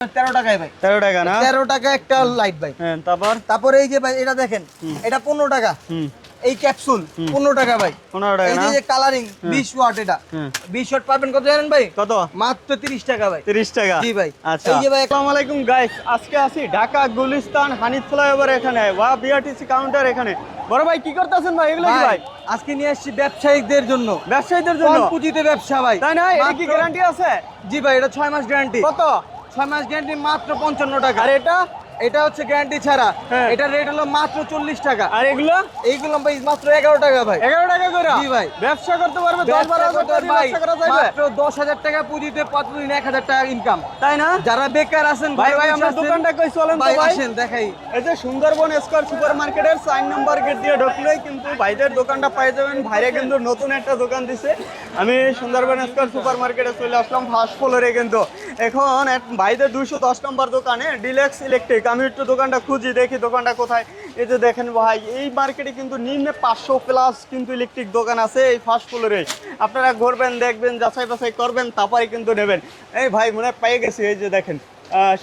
13 টাকায় ভাই। 13 টাকা না? 13 টাকা একটা লাইট ভাই। হ্যাঁ, তারপর এই যে ভাই এটা দেখেন, এটা 15 টাকা। এই ক্যাপসুল 15 টাকা ভাই। 15 টাকা না? এই যে কালারিং 20 ওয়াট এটা। 20 ওয়াট পাবেন কত জানেন ভাই? কত? মাত্র 30 টাকা ভাই। 30 টাকা? জি ভাই। আচ্ছা। এই যে ভাই, আসসালামু আলাইকুম গাইস, আজকে আছি ঢাকা গুলিস্তান হানিফ ফ্লাইওভার এখানে ওয়া বিআরটিসি কাউন্টার এখানে। বড় ভাই কি করতেছেন ভাই? এগুলো কি ভাই? আজকে নিয়ে আসছি ব্যবসায়িকদের জন্য। ব্যবসায়ীদের জন্য? কম পুঁজিতে ব্যবসা ভাই। তাই না? এটা কি গ্যারান্টি আছে? জি ভাই, এটা 6 মাস গ্যারান্টি। কত? 6 মাস গ্যারান্টি মাত্র 55 টাকা। আর এটা? এটা হচ্ছে গ্যারান্টি ছাড়া। হ্যাঁ। এটা রেট হলো মাত্র 40 টাকা। আর এগুলো? এইগুলো ভাই মাত্র 11 টাকা ভাই। 11 টাকা করে? জি ভাই। ব্যবসা করতে পারবে 10-12 টাকা দিয়ে ব্যবসা করা যাবে? মাত্র 10,000 টাকা পুঁজিতে প্রতিদিন 1,000 টাকা ইনকাম। তাই না? যারা বেকার আছেন ভাই আমরা দোকানটা কই চলেন তো ভাই ভাই। আসেন দেখাই। এই যে সুন্দরবন স্কয়ার সুপার মার্কেটের 4 নম্বর গেট দিয়ে ঢুকলেই কিন্তু ভাইদের দোকানটা পেয়ে যাবেন। ভাইরে কিন্তু নতুন একটা দোকান দিছে। আমি সুন্দরবন স্কয়ার সুপার মার্কেটে চলে আসলাম ফার্স্ট ফ্লোরে কিন্তু। এখন ভাইদের 210 নম্বর দোকানে ডিলেক্স ইলেকট্রিক। আমি একটু দোকানটা খুঁজি দেখি দোকানটা কোথায়। এই যে দেখেন ভাই, এই মার্কেটে কিন্তু নিম্নে 500 প্লাস কিন্তু ইলেকট্রিক দোকান আছে এই ফার্স্ট ফ্লোরে। আপনারা ঘুরবেন, দেখবেন, যাচাই বাছাই করবেন, তারপরে কিন্তু নেবেন। এই ভাই মনে হয় পেয়ে গেছি। এই যে দেখেন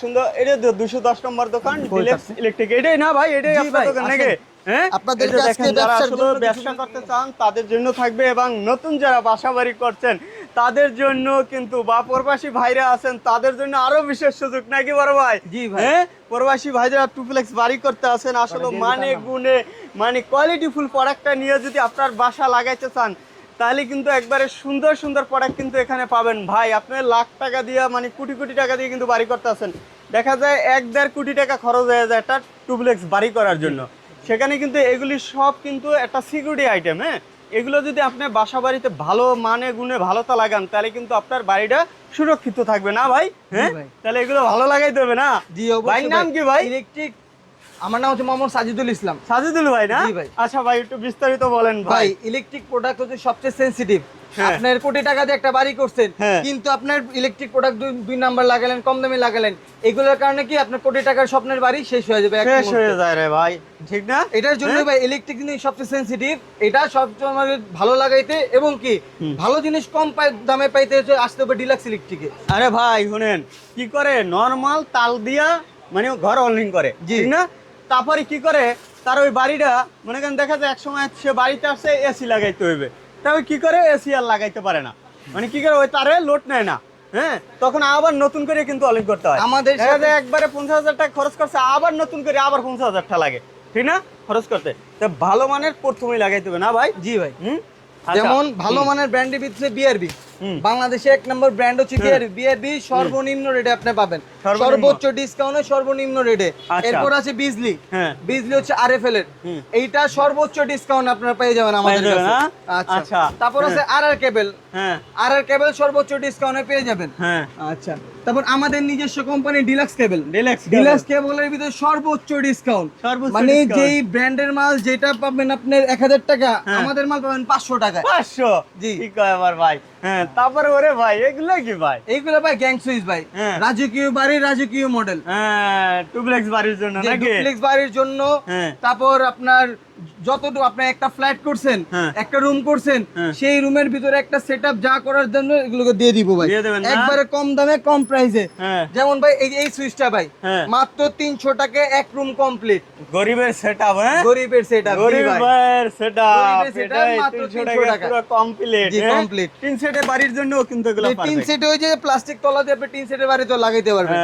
সুন্দর, এটা 210 নম্বর দোকান ডিলেক্স ইলেকট্রিক। এটাই না ভাই? এটাই আপনার দোকান নাকি? হ্যাঁ, আপনাদের দেখেন যারা আসলে ব্যবসা করতে চান তাদের জন্য থাকবে, এবং নতুন যারা বাসা বাড়ি করছেন তাদের জন্য কিন্তু, বা প্রবাসী ভাইরা আছেন তাদের জন্য আরো বিশেষ সুযোগ নাকি বড় ভাই? জি ভাই। হ্যাঁ, প্রবাসী ভাইরা টুপ্লেক্স বাড়ি করতে আছেন, আসলে মানে গুণে মানে কোয়ালিটিফুল প্রোডাক্টটা নিয়ে যদি আপনার বাসা লাগাইতে চান তাহলে কিন্তু একবারে সুন্দর সুন্দর প্রোডাক্ট কিন্তু এখানে পাবেন ভাই। আপনি লাখ টাকা দিয়ে মানে কোটি কোটি টাকা দিয়ে কিন্তু বাড়ি করতে আছেন, দেখা যায় 1-1.5 কোটি টাকা খরচ হয়ে যায় একটা টুপ্লেক্স বাড়ি করার জন্য। সেখানে কিন্তু এগুলি সব কিন্তু একটা সিকিউরিটি আইটেম। হ্যাঁ, এগুলো যদি আপনি বাসা বাড়িতে ভালো মানে গুণে ভালোটা লাগান তাহলে কিন্তু আপনার বাড়িটা সুরক্ষিত থাকবে না ভাই? হ্যাঁ, তাহলে এগুলো ভালো লাগাইতে হবে না? জি ভাই অবশ্যই। নাম কি ভাই? ইলেকট্রিক, আমার নাম হচ্ছে মোহাম্মদ সাজিদুল ইসলাম। সাজিদুল ভাই না? জি ভাই। আচ্ছা ভাই একটু বিস্তারিত বলেন ভাই। ভাই ইলেকট্রিক প্রোডাক্ট হচ্ছে সবচেয়ে সেনসিটিভ। হ্যাঁ। আপনার কোটি টাকা দিয়ে একটা বাড়ি করছেন, হ্যাঁ। কিন্তু আপনার ইলেকট্রিক প্রোডাক্ট দুই নাম্বার লাগালেন, কম দামে লাগালেন, এগুলোর কারণে কি আপনার কোটি টাকার স্বপ্নের বাড়ি শেষ হয়ে যাবে এক শেষ মুহূর্তে। হয়ে যায় রে ভাই, ঠিক না? এটার জন্য ভাই ইলেকট্রিক জিনিস সবচেয়ে সেনসিটিভ। এটা সবচেয়ে আমাদের ভালো লাগাইতে এবং কি ভালো জিনিস কম দামে পাইতে হচ্ছে আসতে হবে ডিলাক্স ইলেকট্রিকে। আরে ভাই শুনেন, কি করে নরমাল তাল দিয়া মানে ঘর অনলিং করে, ঠিক না? তারপরে কি করে তার ওই বাড়িটা মনে করেন দেখা যায় এক সময় সে বাড়িতে আসছে এসি লাগাইতে হইবে, তবে কি করে এসি আর লাগাইতে পারে না, মানে কি করে ওই তারে লোড নেয় না। হ্যাঁ, তখন আবার নতুন করে কিন্তু অনলিং করতে হয়। আমাদের দেখা যায় একবারে 50,000 টাকা খরচ করছে, আবার নতুন করে আবার 50,000 টাকা লাগে, ঠিক না? খরচ করতে তো ভালো মানের প্রথমেই লাগাইতে হবে না ভাই? জি ভাই। আচ্ছা। যেমন ভালো মানের ব্র্যান্ডের ভিতরে বিআরবি, বাংলাদেশে 1 নম্বর ব্র্যান্ড হচ্ছে বিআরবি। বিআরবি সর্বনিম্ন রেটে আপনি পাবেন, সর্বোচ্চ ডিসকাউন্টে সর্বনিম্ন রেটে। এরপর আছে বিজলি। বিজলি হচ্ছে আরএফএল এর, এইটা সর্বোচ্চ ডিসকাউন্ট আপনারা পেয়ে যাবেন আমাদের কাছে। আচ্ছা, তারপর আছে আরআর কেবল। আরআর কেবল সর্বোচ্চ ডিসকাউন্টে পেয়ে যাবেন। আচ্ছা, তারপর আমাদের নিজস্ব কোম্পানি ডিলাক্স কেবল। ডিলাক্স কেবলের ভিতরে সর্বোচ্চ ডিসকাউন্ট, মানে যেই ব্র্যান্ডের মাল যেটা পাবেন আপনার 1000 টাকা, আমাদের মাল পাবেন 500 টাকা। 500? জি, কি কয় আবার ভাই? হ্যাঁ, তারপরে ওরে ভাই এগুলো কি ভাই? এইগুলো ভাই গ্যাং সুইচ ভাই, রাজকীয় বাড়ি, রাজকীয় মডেল। হ্যাঁ, টুপ্লেক্স বাড়ির জন্য নাকি? টুপ্লেক্স বাড়ির জন্য। তারপর আপনার যতটুকু আপনি একটা ফ্ল্যাট করছেন, একটা রুম করছেন, সেই রুমের ভিতরে একটা সেটআপ যা করার জন্য এগুলোকে দিয়ে দিব ভাই, একবারে কম দামে কম প্রাইসে। যেমন ভাই এই সুইচটা ভাই মাত্র 300 টাকায় এক রুম কমপ্লিট। গরিবের সেটআপ। হ্যাঁ, গরিবের সেটআপ, গরিবের সেটআপ, এটা মাত্র 300 টাকা পুরো কমপ্লিট। জি কমপ্লিট। তিন সেটের বাড়ির জন্য কিন্তু এগুলো পারফেক্ট। তিন সেট ওই যে প্লাস্টিক তলা দিয়ে আপনি তিন সেটের বাড়ি তো লাগাইতে পারবেন।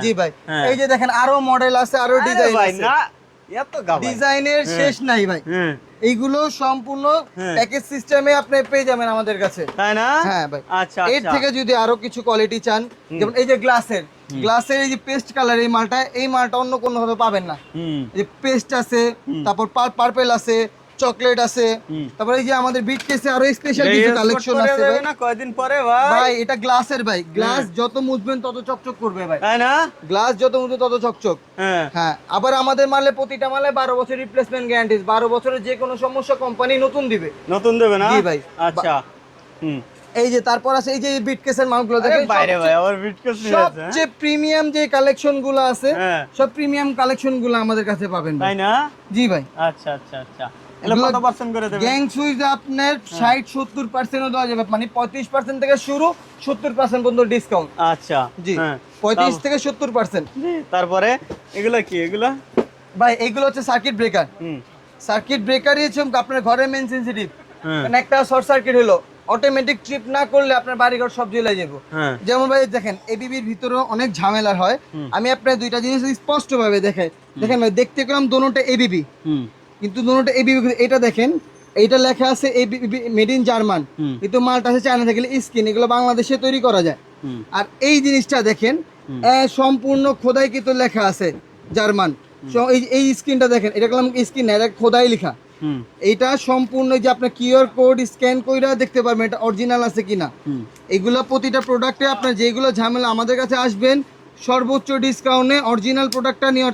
জি ভাই। এই যে দেখেন আরো মডেল আছে, আরো ডিজাইন আছে। না এত গাবাই ডিজাইনের শেষ নাই ভাই। এইগুলো সম্পূর্ণ প্যাকেজ সিস্টেমে আপনি পেয়ে যাবেন আমাদের কাছে, তাই না? হ্যাঁ ভাই। আচ্ছা, এর থেকে যদি আরো কিছু কোয়ালিটি চান, যেমন এই যে গ্লাসের এই যে পেস্ট কালার, এই মালটা অন্য কোনো ভাবে পাবেন না। এই যে পেস্ট আছে, তারপর পার্পল আছে, চকলেট আছে, তারপর এই যে আমাদের বিট কেসে আরো স্পেশাল কিছু কালেকশন আছে ভাই। না কয়দিন পরে ভাই এটা গ্লাসের ভাই, গ্লাস যত মুছবেন তত চকচক করবে ভাই, তাই না? গ্লাস যত মুছবে তত চকচক। হ্যাঁ, আবার আমাদের মালে প্রতিটা মালে 12 বছর রিপ্লেসমেন্ট গ্যারান্টি। 12 বছরের যে কোনো সমস্যা কোম্পানি নতুন দিবে না? জি ভাই। আচ্ছা, এই যে তারপর আছে এই যে বিট কেসের মালগুলো দেখেন বাইরে ভাই, আবার বিট কেস নিয়ে আছে। সবচেয়ে প্রিমিয়াম যে কালেকশন গুলো আছে, সব প্রিমিয়াম কালেকশন গুলো আমাদের কাছে পাবেন, তাই না? জি ভাই। আচ্ছা আচ্ছা আচ্ছা, এগুলো কত পার্সেন্ট করে দেবেন? গ্যাং সুইচ আপনার 60-70% দেওয়া যাবে, মানে 35% থেকে শুরু, 70% পর্যন্ত ডিসকাউন্ট। আচ্ছা, জি। 35 থেকে 70%। তারপরে এগুলো কি এগুলো ভাই এগুলো হচ্ছে সার্কিট ব্রেকার। সার্কিট ব্রেকারই হচ্ছে আপনার ঘরে মেন সেনসিটিভ। মানে একটা শর্ট সার্কিট হলো, অটোমেটিক ট্রিপ না করলে আপনার বাড়িঘর সব জ্বলে যাবে। যেমন ভাই দেখেন এবিবির ভিতরেও অনেক ঝামেলা হয়। আমি আপনার দুইটা জিনিস স্পষ্ট ভাবে দেখাই। দেখেন ভাই দেখতে গেলাম দোনোটা এবিবি, কিন্তু দোনোটা এবিবি। এটা দেখেন এইটা লেখা আছে এবিবি মেড ইন জার্মান, কিন্তু মালটা আছে চায়না থেকে। স্কিন এগুলো বাংলাদেশে তৈরি করা যায়। আর এই জিনিসটা দেখেন সম্পূর্ণ খোদাইকৃত লেখা আছে জার্মান। এই স্ক্রিনটা দেখেন, এটা কলম স্ক্রিন না, এটা খোদাই লেখা। এইটা সম্পূর্ণ যে আপনার কিউআর কোড স্ক্যান কইরা দেখতে পারবেন এটা অরিজিনাল আছে কিনা। এগুলো প্রতিটা প্রোডাক্টে আপনার যেগুলো ঝামেলা আমাদের কাছে আসবেন সর্বোচ্চ ডিসকাউন্টে অরিজিনাল প্রোডাক্টটা নিয়ে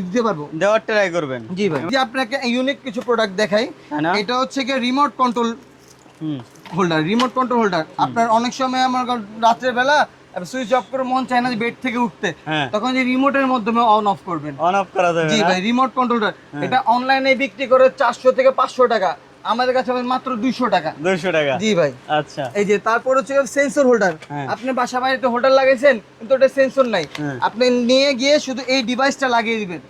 দিতে পারবো, দেওয়ার ট্রাই করবেন। জি ভাই, যে আপনাকে ইউনিক কিছু প্রোডাক্ট দেখাই। এটা হচ্ছে কি remote control holder. Remote control holder আপনার অনেক সময় আমার রাত্রের বেলা সুইচ অফ করে মন চায় না বেড থেকে উঠতে, তখন যে রিমোটের মাধ্যমে অন অফ করবেন, অন অফ করা যাবে। জি ভাই, রিমোট কন্ট্রোলার এটা অনলাইনে বিক্রি করে 400 থেকে 500 টাকা, আমাদের কাছে মাত্র 200 টাকা। 200 টাকা? জি ভাই। আচ্ছা, এই যে তারপর হচ্ছে সেন্সর হোল্ডার। আপনি বাসা বাড়িতে হোল্ডার লাগাইছেন কিন্তু ওটা সেন্সর নাই, আপনি নিয়ে গিয়ে শুধু এই ডিভাইসটা লাগিয়ে দিবেন।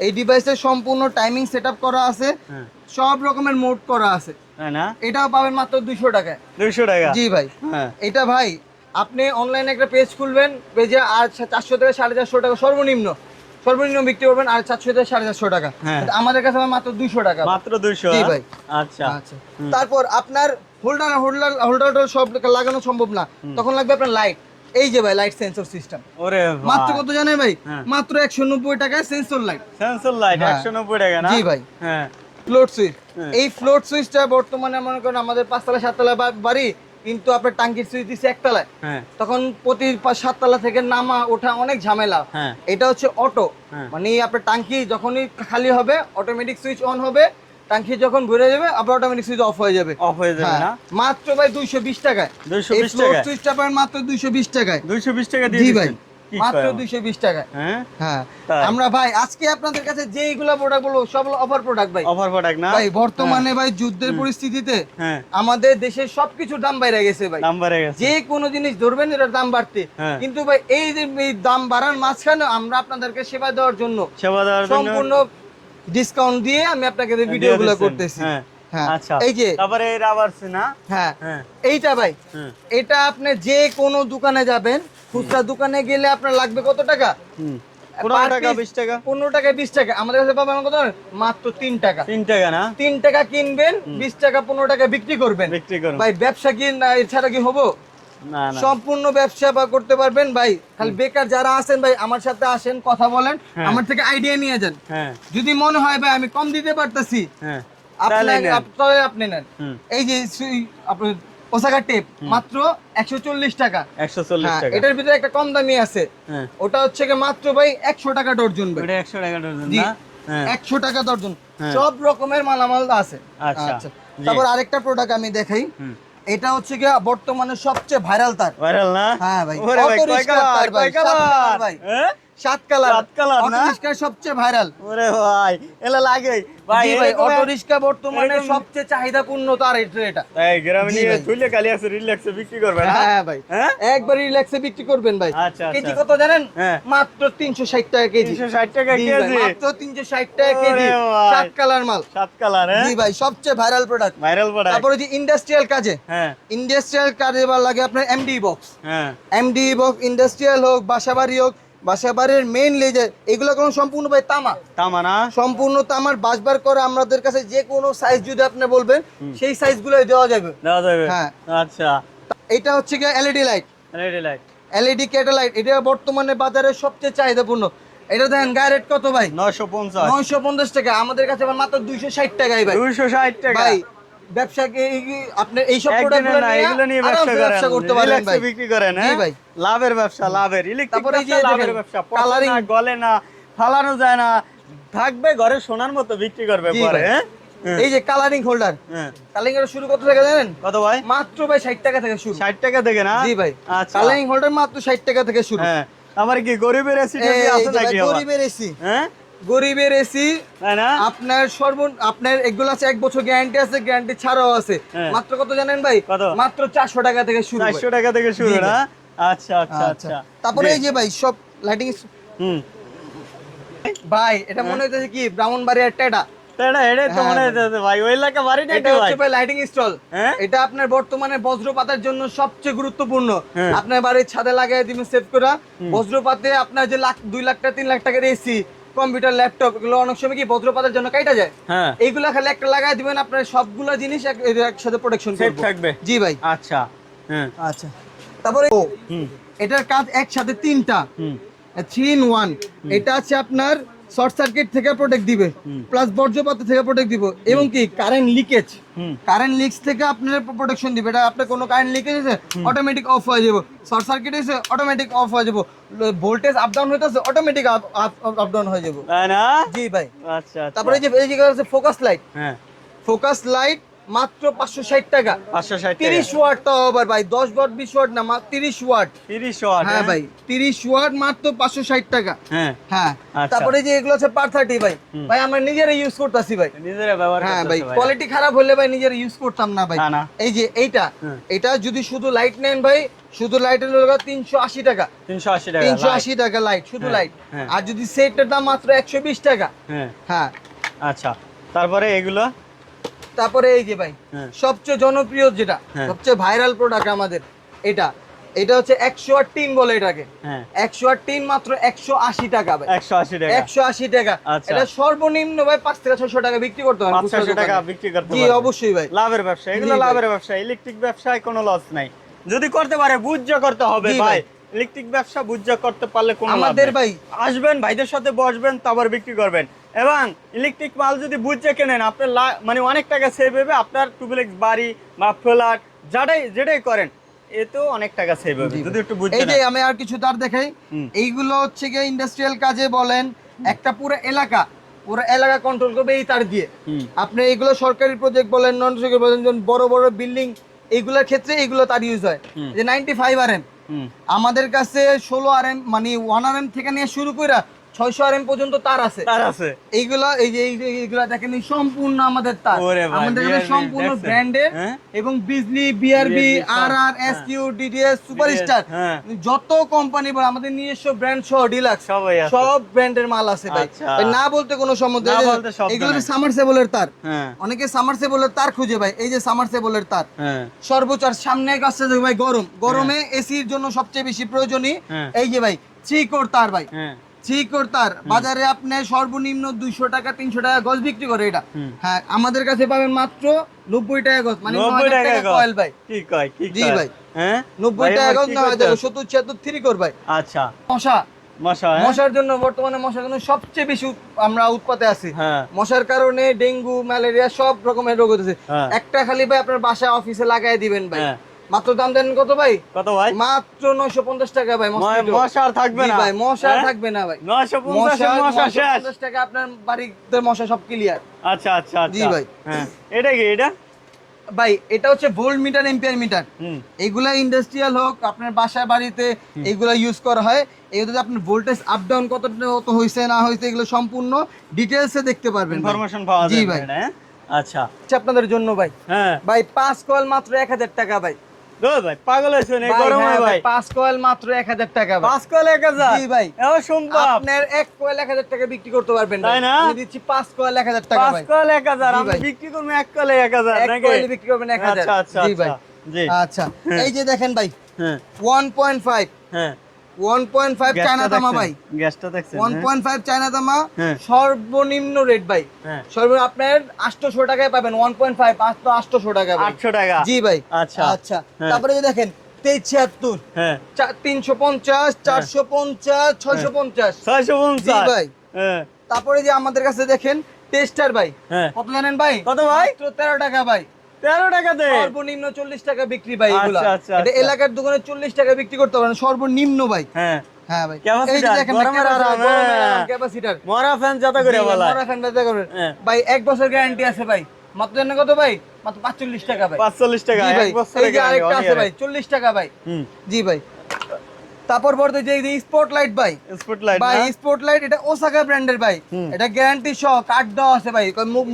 এই ডিভাইসের সম্পূর্ণ টাইমিং সেটআপ করা আছে, সব রকমের মোড করা আছে, না এটাও পাবেন মাত্র 200 টাকায়। 200 টাকা? জি ভাই। এটা ভাই আপনি অনলাইনে একটা পেজ খুলবেন, পেজে আর 400 থেকে 450 টাকা সর্বনিম্ন বিক্রি করবেন, আর 400 থেকে 450 টাকা। আমাদের কাছে মাত্র 200 টাকা। মাত্র 200? জি ভাই। আচ্ছা আচ্ছা। তারপর আপনার হোল্ডার সব লাগানো সম্ভব না, তখন লাগবে আপনার লাইট। এই যে ভাই লাইট সেন্সর সিস্টেম। ওরে মাত্র কত জানেন ভাই? মাত্র 190 টাকায় সেন্সর লাইট। সেন্সর লাইট 190 টাকা না? জি ভাই। হ্যাঁ, ফ্লোট সুইচ। এই ফ্লোট সুইচটা বর্তমানে মনে করেন আমাদের 5 তলা 7 তলা বাড়ি, কিন্তু আপনার টাঙ্কির সুইচ দিচ্ছে 1 তলায়, তখন প্রতি 7 তলা থেকে নামা ওঠা অনেক ঝামেলা। এটা হচ্ছে অটো, মানে আপনার টাঙ্কি যখনই খালি হবে অটোমেটিক সুইচ অন হবে, টাঙ্কি যখন ভরে যাবে আবার অটোমেটিক সুইচ অফ হয়ে যাবে। না মাত্র ভাই 220 টাকায়। 220 টাকা সুইচটা পাবেন মাত্র 220 টাকায়। 220 টাকা দিয়ে দিচ্ছেন? জি ভাই, মাত্র 220 টাকায়। হ্যাঁ, আমরা ভাই আজকে আপনাদের কাছে যেইগুলা প্রোডাক্ট বলবো সবগুলো অফার প্রোডাক্ট ভাই। অফার প্রোডাক্ট না ভাই? বর্তমানে ভাই যুদ্ধের পরিস্থিতিতে আমাদের দেশের সবকিছু দাম বাইরে গেছে ভাই, দাম বাইরে গেছে। যে কোনো জিনিস ধরবেন এটার দাম বাড়তে, কিন্তু ভাই এই যে দাম বাড়ার মাঝখানে আমরা আপনাদেরকে সেবা দেওয়ার জন্য সম্পূর্ণ ডিসকাউন্ট দিয়ে আমি আপনাকে ভিডিওগুলো করতেছি। আচ্ছা, এই যে তারপরে এই রাবারস না? হ্যাঁ, এইটা ভাই এটা আপনি যে কোনো দোকানে যাবেন, খুচরা দোকানে গেলে আপনার লাগবে কত টাকা? 15 টাকা 20 টাকা। 15 টাকা 20 টাকা। আমাদের কাছে পাবেন কত? মাত্র 3 টাকা। 3 টাকা না? 3 টাকা কিনবেন, 20 টাকা 15 টাকা বিক্রি করবেন। ভাই ব্যবসা কি না এছাড়া কি হবো? না না, সম্পূর্ণ ব্যবসা করতে পারবেন ভাই। খালি বেকার যারা আছেন ভাই আমার সাথে আসেন, কথা বলেন, আমার থেকে আইডিয়া নিয়ে যান। যদি মনে হয় ভাই আমি কম দিতে পারতাছি, আপনি নেন। এই যে আপনার ওসাকা টেপ মাত্র 140 টাকা। 140 টাকা। এটার ভিতরে একটা কম দামি আছে, ওটা হচ্ছে কি মাত্র ভাই 100 টাকা ডর্জন ভাই। ওটা 100 টাকা ডর্জন না? 100 টাকা ডর্জন। সব রকমের মালামাল আছে। আচ্ছা, তারপর আরেকটা প্রোডাক্ট আমি দেখাই। এটা হচ্ছে কি বর্তমানে সবচেয়ে ভাইরাল তার। ভাইরাল না? হ্যাঁ ভাই। অটো রিকশা তার ভাই। 7 কালার। 7 কালার না? অটো রিকশা সবচেয়ে ভাইরাল। ওরে ভাই এলা লাগে ভাই। ভাই অটো রিকশা বর্তমানে সবচেয়ে চাহিদাপূর্ণ তার এটা। এই গ্রামে নিয়ে তুইলে খালি আছে রিল্যাক্সে বিক্রি করবেন। হ্যাঁ ভাই, একবার রিল্যাক্সে বিক্রি করবেন ভাই। কেজি কত জানেন? মাত্র 360 টাকা কেজি। 360 টাকা কেজি? মাত্র 360 টাকা কেজি। 7 কালার মাল। 7 কালার? জি ভাই, সবচেয়ে ভাইরাল প্রোডাক্ট। Viral product. তারপরে যে ইন্ডাস্ট্রিয়াল কাজে, ইন্ডাস্ট্রিয়াল কাজে লাগে আপনার MD box. MD box industrial হোক, বাসাবাড়ি হোক, বাসাবাড়ির মেইন লেজার, এগুলো কোন সম্পূর্ণ ভাই তামা। তামা না? সম্পূর্ণ তামার বাসবার করে আমাদের কাছে যে কোনো সাইজ যদি আপনি বলবেন সেই সাইজগুলোই দেওয়া যাবে। দেওয়া যাবে? হ্যাঁ। আচ্ছা, এটা হচ্ছে কি LED light. LED light, LED ক্যাটালাইট। এটা বর্তমানে বাজারে সবচেয়ে চাহিদাপূর্ণ। এটা দেখেন গায়ে রেট কত ভাই? 950। 950 টাকা। আমাদের কাছে মাত্র 260 টাকায় ভাই। 260 টাকা ভাই। ব্যবসাকে আপনি এই সব প্রোডাক্টগুলো নিয়ে ব্যবসা করতে পারেন ভাই, বিক্রি করেন। হ্যাঁ ভাই, লাভের ব্যবসা, লাভের। ইলেকট্রিক লাভের ব্যবসা। কালারিং গলে না, ফালানো যায় না, থাকবে ঘরে সোনার মতো বিক্রি করবে পরে। হ্যাঁ, এই যে কালারিং হোল্ডার, কালারিং এর শুরু কত থেকে জানেন? কত ভাই? মাত্র ভাই 60 টাকা থেকে শুরু। 60 টাকা থেকে না? জি ভাই। আচ্ছা, কালারিং হোল্ডার মাত্র 60 টাকা থেকে শুরু। হ্যাঁ, আমার কি গরিবের এসি আছে নাকি? গরিবের এসি। হ্যাঁ, গরিবের এসি না? আপনার আপনার এগুলো আছে 1 বছর গ্যারান্টি আছে, গ্যারান্টি ছাড়াও আছে। মাত্র কত জানেন ভাই? মাত্র 400 টাকা থেকে শুরু। 400 টাকা থেকে শুরু না? আচ্ছা আচ্ছা আচ্ছা। তারপরে এই যে ভাই সব লাইটিং হুম, ভাই এটা মনে হইতেছে কি ব্রাহ্মণবাড়িয়ার টেডা। এটা তো মনে হচ্ছে ভাই ওই এলাকা বাড়ি না এটা ভাই। হচ্ছে ভাই লাইটিং স্টল। হ্যাঁ? এটা আপনার বর্তমানে বজ্রপাতের জন্য সবচেয়ে গুরুত্বপূর্ণ। হ্যাঁ। আপনার বাড়ির ছাদে লাগাই দিবেন সেভ করা। বজ্রপাতে আপনার যে 2 লাখ টাকা 3 লাখ টাকার এসি, কম্পিউটার, ল্যাপটপ এগুলো অনেক সময় কি বজ্রপাতের জন্য কাটা যায়। হ্যাঁ, এইগুলা খালি একটা লাগাই দিবেন, আপনার সবগুলা জিনিস একসাথে প্রোটেকশন সেফ থাকবে। জি ভাই। আচ্ছা, হ্যাঁ, আচ্ছা, তারপরে হুম, এটার কাজ একসাথে তিনটা, হুম, 3 in 1। এটা আছে আপনার শর্ট সার্কিট থেকে প্রোটেক্ট দিবে, প্লাস বজ্রপাত থেকে প্রোটেক্ট দিব, এবং কি কারেন্ট লিকেজ, হুম, কারেন্ট লিকস থেকে আপনার প্রোটেকশন দিবে। এটা আপনার কোনো কারেন্ট লিকেজ আছে অটোমেটিক অফ হয়ে যাব, শর্ট সার্কিট আছে অটোমেটিক অফ হয়ে যাব, ভোল্টেজ আপ ডাউন হইতাছে অটোমেটিক আপ ডাউন হয়ে যাব। তাই না? জি ভাই। আচ্ছা আচ্ছা। তারপরে এই যে আছে ফোকাস লাইট। হ্যাঁ, ফোকাস লাইট মাত্র 560 টাকা। 560 30 ওয়াট তো আবার ভাই, 10 ওয়াট 20 ওয়াট না, 30 ওয়াট। 30 ওয়াট। হ্যাঁ ভাই, 30 ওয়াট মাত্র 560 টাকা। হ্যাঁ, হ্যাঁ, আচ্ছা। তারপরে যে এগুলো আছে পার 30 ভাই। ভাই আমরা নিজেরা ইউজ করতেছি ভাই। নিজেরা ব্যবহার হ্যাঁ করতেছে ভাই, কোয়ালিটি খারাপ হলে ভাই নিজেরা ইউজ করতাম না ভাই। না, না। এই যে এইটা, হুম। এটা যদি শুধু লাইট নেন ভাই, শুধু লাইটের লোক 380 টাকা। 380 টাকা। 380 টাকা লাইট, শুধু হ্যাঁ, লাইট। হ্যাঁ। আর যদি সেটের দাম মাত্র 120 টাকা। হ্যাঁ, হ্যাঁ, আচ্ছা। তারপরে এগুলো তারপরে এই যে ভাই হ্যাঁ। সবচেয়ে জনপ্রিয় যেটা, হ্যাঁ। সবচেয়ে ভাইরাল প্রোডাক্ট আমাদের, এটা হচ্ছে 100 ওয়াট টিন বলে এটাকে। হ্যাঁ, 100 ওয়াট টিন মাত্র 180 টাকা ভাই। 180 টাকা। 180 টাকা। আচ্ছা। এটা সর্বনিম্ন ভাই 5 থেকে 600 টাকা বিক্রি করতে হবে 500 টাকা বিক্রি করতে জি পারবে। অবশ্যই ভাই। লাভের ব্যবসা, এগুলো জি ভাই। লাভের ব্যবসা। ইলেকট্রিক ব্যবসায় কোনো লস নাই, যদি করতে পারে বুঝে করতে হবে জি ভাই। ভাই। ইলেকট্রিক ব্যবসা বুঝে করতে পারলে কোনো লাভ আমাদের নাই। ভাই আসবেন, ভাইদের সাথে বসবেন, তারপর বিক্রি করবেন। এবং ইলেকট্রিক মাল যদি বুঝে কেনেন, আপনার মানে অনেক টাকা সেভ হবে। আপনার টুপ্লেক্স বাড়ি বা ফ্ল্যাট যেটাই করেন, এতেও অনেক টাকা সেভ হবে যদি একটু বুঝে এই যে নেন। আমি আর কিছু তার দেখাই। হুম। এইগুলো হচ্ছে গিয়ে ইন্ডাস্ট্রিয়াল কাজে বলেন, একটা পুরো এলাকা কন্ট্রোল করবে এই তার দিয়ে। হুম। আপনি এইগুলো সরকারি প্রজেক্ট বলেন, নন সরকারি বলেন, যেমন বড় বড় বিল্ডিং এইগুলোর ক্ষেত্রে এইগুলো তার ইউজ হয়। যে 95 RM, হুম। আমাদের কাছে 16 RM মানে 1 RM থেকে নিয়ে শুরু করে 600 RM পর্যন্ত তার আছে। তার আছে। এইগুলা এইগুলা দেখেন, এই সম্পূর্ণ আমাদের তার। ওরে ভাই, আমাদের কাছে BRB সম্পূর্ণ দেখছেন? ব্র্যান্ডের, হ্যাঁ? এবং বিজলি, বিআরবি, BRB সব, আরআর, হ্যাঁ। এসকিউ, ডিডিএস, সুপারস্টার, হ্যাঁ। যত কোম্পানি বা আমাদের নিজস্ব ব্র্যান্ড সহ ডিলাক্স সবাই আছে। সব ব্র্যান্ডের মাল আছে ভাই। আচ্ছা। ভাই না বলতে কোনো সম্বন্ধ না নেই। বলতে শব্দ এগুলো নেই। সামারসেবলের তার। হ্যাঁ, অনেকে সামারসেবলের তার খুঁজে ভাই, এই যে সামারসেবলের তার। হ্যাঁ, সর্বোচ্চ আর সামনে কাছে ভাই গরমে এসির জন্য সবচেয়ে বেশি প্রয়োজনীয়। হ্যাঁ। এই যে ভাই 3 কোর তার ভাই, হ্যাঁ। 3 কোর তার বাজারে আপনি সর্বনিম্ন 200 টাকা 300 টাকা গজ বিক্রি করে এটা। হুম। হ্যাঁ, আমাদের কাছে পাবেন মাত্র 90 টাকা গজ, মানে 90 9000 টাকা গজ। কয়েল ভাই। কি কয়, কি জি কয়? ভাই। হ্যাঁ, 90 ভাই টাকা এবার গজ কি না করতে? 70 76 3 কোর ভাই। আচ্ছা, মশা, মশা, হ্যাঁ? মশার জন্য বর্তমানে মশার জন্য সবচেয়ে বেশি আমরা উৎপাতে আছি। হ্যাঁ। মশার কারণে ডেঙ্গু, ম্যালেরিয়া সব রকমের রোগ হতেছে। হ্যাঁ। একটা খালি ভাই আপনার বাসায় অফিসে লাগাই দিবেন ভাই। হ্যাঁ। মাত্র দাম দেন কত ভাই? কত ভাই? মাত্র 950 টাকা ভাই। মসকিটো। মশা আর থাকবে জি না ভাই, মশা আর হ্যাঁ? থাকবে না ভাই। 950 এ মশা শেষ। 950 টাকা আপনার বাড়িতে মশা সব ক্লিয়ার। আচ্ছা আচ্ছা আচ্ছা। জি ভাই। হ্যাঁ, এটা কি এটা? ভাই এটা হচ্ছে ভোল্ট মিটার, এম্পিয়ার মিটার। হুম। এইগুলা ইন্ডাস্ট্রিয়াল হোক, আপনার বাসায় বাড়িতে এইগুলা ইউজ করা হয়। এগুলোতে আপনার ভোল্টেজ আপ ডাউন কত হয়েছে না হয়েছে এগুলো সম্পূর্ণ ডিটেইলসে দেখতে পারবেন ভাই। ইনফরমেশন পাওয়া জি যায় ভাই। এটা, হ্যাঁ? আচ্ছা। আচ্ছা, আপনাদের জন্য ভাই হ্যাঁ। 5 কয়েল মাত্র 1000 টাকা ভাই। ভাই পাগল হইছেন এই ভাই, গরমে হ্যাঁ ভাই? 5 কয়েল মাত্র 1000 টাকা ভাই। 5 কয়েল 1000? জি ভাই। এও সম্ভব? আপনার এক কয়েল 1000 টাকা বিক্রি করতে পারবেন ভাই। তাই না? আমি দিচ্ছি 5 কয়েল 1000 টাকা 5 ভাই। কয়েল 1000, জি আমি ভাই। বিক্রি করব এক কয়েলে 1000 এক নাকি? কয়েলে বিক্রি করবেন 1000। আচ্ছা আচ্ছা জি ভাই। জি। আচ্ছা, এই যে দেখেন ভাই হ্যাঁ, 1.5 হ্যাঁ। 1.5 চায়না তামা ভাই। গ্যাসটা দেখছেন? 1.5 চায়না তামা হ্যাঁ। সর্বনিম্ন রেট ভাই। হ্যাঁ। সর্বনিম্ন আপনার 800 টাকায় পাবেন 1.5, মাত্র 800 টাকা ভাই। 800 টাকা। জি ভাই। আচ্ছা। আচ্ছা, হ্যাঁ। তারপরে যে দেখেন 2376, হ্যাঁ। 350, 450, 650। 650? জি ভাই। হ্যাঁ। তারপরে যে আমাদের কাছে দেখেন টেস্টার ভাই। হ্যাঁ। কত জানেন ভাই? কত ভাই? মাত্র 13 টাকা ভাই। 13 টাকাতে? সর্বনিম্ন 40 টাকা বিক্রি ভাই এগুলা। আচ্ছা, আচ্ছা, এটা আচ্ছা। এলাকার দোকানে 40 টাকা বিক্রি করতে পারেন সর্বনিম্ন ভাই। হ্যাঁ। হ্যাঁ ভাই। Capacitor, এই যে দেখেন গরমের আরাম, হ্যাঁ। ক্যাপাসিটর। মরা ফ্যান যত করে বলা। হ্যাঁ। ভাই 1 বছর গ্যারান্টি আছে ভাই। মাত্র জানেন কত ভাই? মাত্র 45 টাকা ভাই। 45 টাকা জি ভাই। এক বছরের এই যে গ্যারান্টি, আরেকটা আছে ভাই 40 টাকা ভাই। হুম। জি ভাই। তারপর বলতে যে স্পটলাইট ভাই। স্পটলাইট ভাই না? স্পটলাইট এটা ওসাকা ব্র্যান্ডের ভাই। এটা গ্যারান্টি সহ কার্ড দেওয়া আছে ভাই।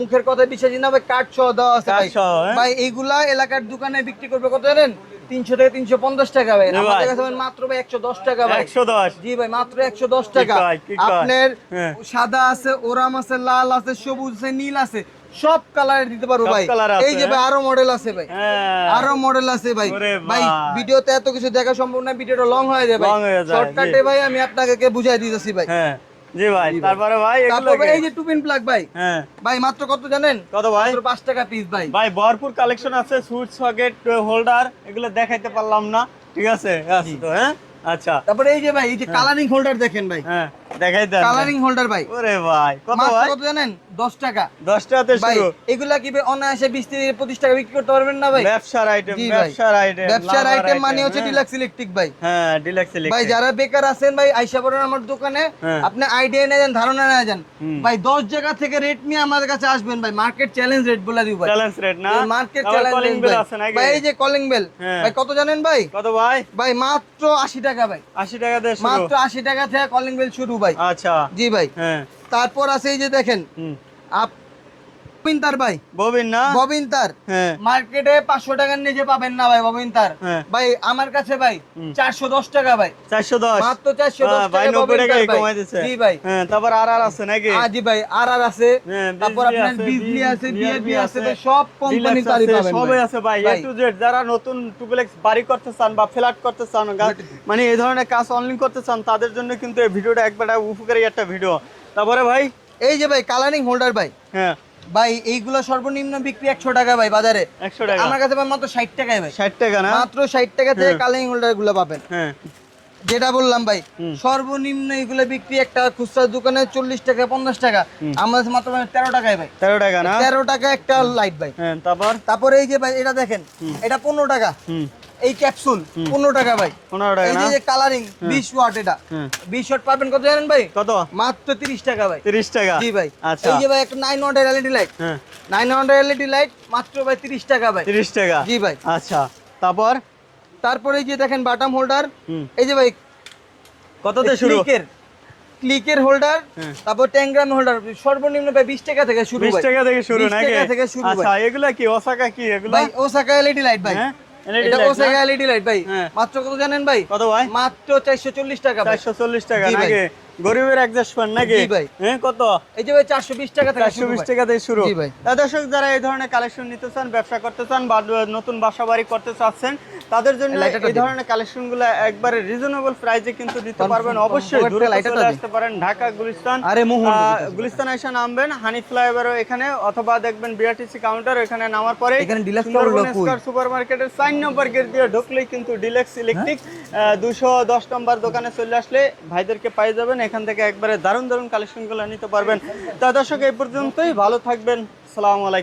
মুখের কথা বিশ্বাসী না ভাই, কার্ড সহ দেওয়া আছে কার্ড ভাই। সহ, হ্যাঁ? ভাই এইগুলা এলাকার দোকানে বিক্রি করবে কত জানেন? 300 থেকে 350 টাকা ভাই। জি ভাই। আমাদের কাছে মাত্র ভাই 110 টাকা ভাই। 110 জি ভাই, মাত্র 110 টাকা। কি কয়? আপনার হ্যাঁ। সাদা আছে, ওরাম আছে, লাল আছে, সবুজ আছে, নীল আছে, সব কালারের দিতে পারবো সব ভাই। কালার আছে, এই যে ভাই আরো মডেল আছে ভাই, হ্যাঁ আরো মডেল আছে ভাই। ওরে ভাই ভাই। ভিডিওতে এত কিছু দেখা সম্ভব না, ভিডিওটা লং হয়ে যায় ভাই। Long হয়ে যায়, শর্টকাটে জি। ভাই আমি আপনাকে বুঝাই দিতেছি ভাই। হ্যাঁ জি ভাই, জি ভাই। তারপরে ভাই এগুলো তারপর ভাই কি? এই যে টু পিন প্লাগ ভাই, হ্যাঁ ভাই মাত্র কত জানেন? কত ভাই? মাত্র 5 টাকা পিস ভাই। ভাই ভরপুর কালেকশন আছে, সুইচ সকেট হোল্ডার, এগুলো দেখাইতে পারলাম না, ঠিক আছে আছে তো, হ্যাঁ আচ্ছা। তারপরে এই যে ভাই এই যে কালারিং হোল্ডার দেখেন ভাই, হ্যাঁ দেখাই দেন। কালারিং হোল্ডার ভাই ওরে ভাই কত মাত্র ভাই? কত জানেন? 10 টাকা 10 টাকাতে ভাই। শুরু। এগুলা কি ভাই অনায়াসে 20 থেকে 25 টাকা বিক্রি করতে পারবেন না ভাই? ব্যবসার আইটেম, জি ভাই। ব্যবসার আইটেম, ব্যবসার আইটেম মানে হচ্ছে ডিলাক্স ইলেকট্রিক ভাই। হ্যাঁ ডিলাক্স ভাই ইলেকট্রিক। যারা বেকার আছেন ভাই, আইসা পড়েন আমার দোকানে, হ্যাঁ। আপনি আইডিয়া নিয়ে যান, ধারণা নিয়ে যান হুম। ভাই। 10 জায়গা থেকে রেট নিয়ে আমাদের কাছে আসবেন ভাই, মার্কেট চ্যালেঞ্জ রেট বলে দিব ভাই। চ্যালেঞ্জ রেট না? মার্কেট আবার চ্যালেঞ্জ কলিং বেল আছে নাকি? ভাই। এই যে কলিং বেল হ্যাঁ। ভাই, কত জানেন ভাই? কত ভাই? ভাই মাত্র 80 টাকা ভাই, 80 টাকা দিয়ে শুরু। মাত্র 80 টাকা থেকে কলিং বেল শুরু ভাই। আচ্ছা জি ভাই। হ্যাঁ তারপর আছে এই যে দেখেন হুম ববিন তার ভাই, ববিন না? ববিন তার হ্যাঁ মার্কেটে 500 টাকার নিচে পাবেন না ভাই ববিন তার। হ্যাঁ। ভাই আমার কাছে ভাই হুম। 410 টাকা ভাই, 410 মাত্র 410 ভাই টাকা 90 ববিন টাকা তার ভাই। কমাই দিছে। জি ভাই। হ্যাঁ তারপর আর আছে নাকি? জি ভাই, আর আছে, হ্যাঁ, তারপর বিজলি আপনার আছে, বিজলি আছে, বিআরবি আছে আছে, ভাই, সব কোম্পানি ডিলাক্স তারই আছে, পাবেন সবই আছে ভাই, এ ভাই। To Z. যারা নতুন টুপ্লেক্স বাড়ি করতে চান বা ফ্ল্যাট করতে চান, মানে এই ধরনের কাজ অনলাইন করতে চান, তাদের জন্য কিন্তু এই ভিডিওটা একবার উপকারী একটা ভিডিও। তারপরে ভাই এই যে ভাই কালারিং হোল্ডার ভাই, হ্যাঁ ভাই এইগুলো সর্বনিম্ন বিক্রি 100 টাকা ভাই বাজারে। 100 টাকা, আমার কাছে ভাই মাত্র 60 টাকায় ভাই, 60 টাকা না? মাত্র 60 টাকা থেকে হ্যাঁ। কালারিং হোল্ডার গুলো পাবেন। হ্যাঁ যেটা বললাম ভাই, হুম। সর্বনিম্ন এগুলো বিক্রি একটা খুচরা দোকানে 40 টাকা 50 টাকা, আমাদের মাত্র 13 টাকায় ভাই। 13 টাকা না? 13 টাকা একটা লাইট ভাই। হ্যাঁ তারপর তারপরে এই যে ভাই এটা দেখেন, এটা 15 টাকা। হুম এই ক্যাপসুল 15 টাকা ভাই। 15 টাকা এই না? যে কালারিং 20 ওয়াট, এটা হ্যাঁ 20 ওয়াট পাবেন কত জানেন ভাই? কত? মাত্র 30 টাকা ভাই। 30 টাকা? জি ভাই। আচ্ছা এই যে ভাই একটা 9 ওয়াটের এলইডি লাইট, হ্যাঁ 9 ওয়াটের এলইডি লাইট মাত্র ভাই 30 টাকা ভাই। 30 টাকা? জি ভাই। আচ্ছা তারপর তারপরে এই যে দেখেন বাটাম হোল্ডার, হুম এই যে ভাই কততে শুরু? ক্লিকের হোল্ডার, হ্যাঁ। তারপর ট্যাংগ্রাম হোল্ডার সর্বনিম্ন ভাই 20 টাকা থেকে শুরু 20 ভাই। টাকা থেকে শুরু 20 নাকি? টাকা থেকে শুরু আচ্ছা ভাই। এগুলা কি ওসাকা কি এগুলা? ভাই ওসাকা এলইডি লাইট ভাই, হ্যাঁ LED এটা light ওসাকা না? এলইডি লাইট ভাই, হ্যাঁ। মাত্র কত জানেন ভাই? কত ভাই? মাত্র 440 টাকা ভাই। 440 টাকা জি ভাই। নাকি? গরিবের অ্যাডজাস্টমেন্ট নাকি? জি ভাই। হ্যাঁ কত? এই যে ভাই 420 টাকা থেকে শুরু 420 ভাই। টাকা দিয়ে শুরু। জি ভাই। দর্শক যারা এই ধরনের কালেকশন নিতে চান, ব্যবসা করতে চান বা নতুন বাসা বাড়ি করতে চাচ্ছেন, তাদের জন্য লাইটারটা এই ধরনের কালেকশনগুলো একবারে রিজনেবল প্রাইসে কিন্তু দিতে পারবেন। অবশ্যই পকেটে দূরে লাইটারটা চলে দিন। আসতে পারেন ঢাকা গুলিস্তান। আরে মোহন গুলিস্তান এসে নামবেন হানি ফ্লাইওভারও এখানে, অথবা দেখবেন বিআরটিসি কাউন্টার, এখানে নামার পরে এখানে ডিলাক্স সুপার মার্কেটের 4 নম্বর গেট দিয়ে ঢুকলেই কিন্তু ডিলাক্স ইলেকট্রিক 210 নম্বর দোকানে চলে আসলে ভাইদেরকে পাই যাবেন। এখান থেকে একবারে দারুণ দারুণ কালেকশনগুলো নিতে পারবেন। তা দর্শক এই পর্যন্তই, ভালো থাকবেন, আসসালামু আলাইকুম।